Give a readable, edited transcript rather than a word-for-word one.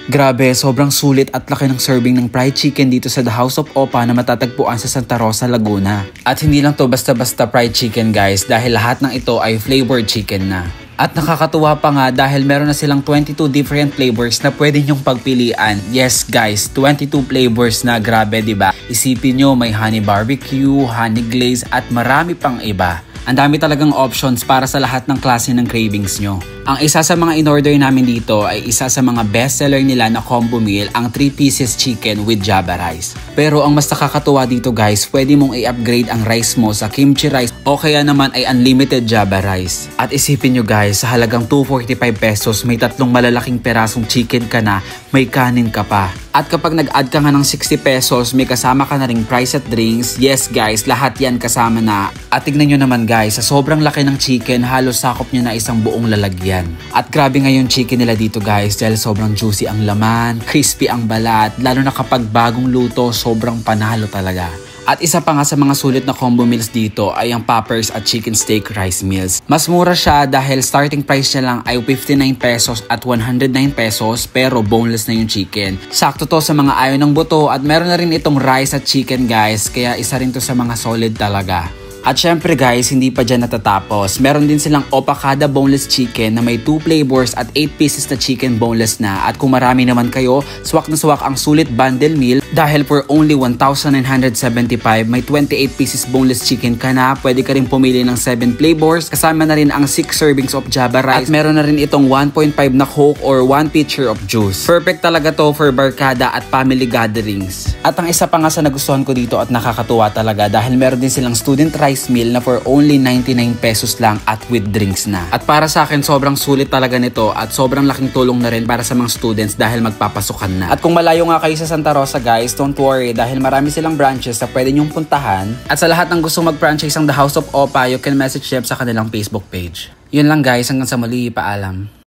Grabe, sobrang sulit at laki ng serving ng fried chicken dito sa The House of Opa na matatagpuan sa Santa Rosa, Laguna. At hindi lang to basta-basta fried chicken guys dahil lahat ng ito ay flavored chicken na. At nakakatuwa pa nga dahil meron na silang 22 different flavors na pwede nyong pagpilian. Yes guys, 22 flavors na, grabe diba? Isipin nyo may honey barbecue, honey glaze at marami pang iba. Ang dami talagang options para sa lahat ng klase ng cravings nyo. Ang isa sa mga in-order namin dito ay isa sa mga bestseller nila na combo meal, ang 3 pieces chicken with Java rice. Pero ang mas nakakatuwa dito guys, pwede mong i-upgrade ang rice mo sa kimchi rice o kaya naman ay unlimited Java rice. At isipin nyo guys, sa halagang 245 pesos may tatlong malalaking perasong chicken ka na, may kanin ka pa. At kapag nag-add ka nga ng 60 pesos, may kasama ka na ring price at drinks. Yes guys, lahat yan kasama na. At tignan nyo naman guys, sa sobrang laki ng chicken, halos sakop nyo na isang buong lalagyan. At grabe nga yung chicken nila dito guys dahil sobrang juicy ang laman, crispy ang balat, lalo na kapag bagong luto, sobrang panalo talaga. At isa pa nga sa mga sulit na combo meals dito ay ang poppers at chicken steak rice meals. Mas mura siya dahil starting price niya lang ay 59 pesos at 109 pesos pero boneless na yung chicken. Sakto to sa mga ayaw ng buto at meron na rin itong rice at chicken guys, kaya isa rin to sa mga solid talaga. At syempre guys, hindi pa dyan natatapos. Meron din silang Opacada boneless chicken na may 2 flavors at 8 pieces na chicken boneless na. At kung marami naman kayo, swak na swak ang sulit bundle meal dahil for only 1,975 may 28 pieces boneless chicken ka na. Pwede ka rin pumili ng 7 flavors. Kasama na rin ang 6 servings of Java rice. At meron na rin itong 1.5 na Coke or 1 pitcher of juice. Perfect talaga to for barkada at family gatherings. At ang isa pa nga sa nagustuhan ko dito at nakakatuwa talaga dahil meron din silang student rice meal na for only 99 pesos lang at with drinks na. At para sa akin, sobrang sulit talaga nito at sobrang laking tulong na rin para sa mga students dahil magpapasukan na. At kung malayo nga kayo sa Santa Rosa guys, don't worry dahil marami silang branches na pwede nyong puntahan. At sa lahat ng gusto mag-franchise ang The House of Opa, you can message them sa kanilang Facebook page. Yun lang guys, hanggang sa muli, paalam.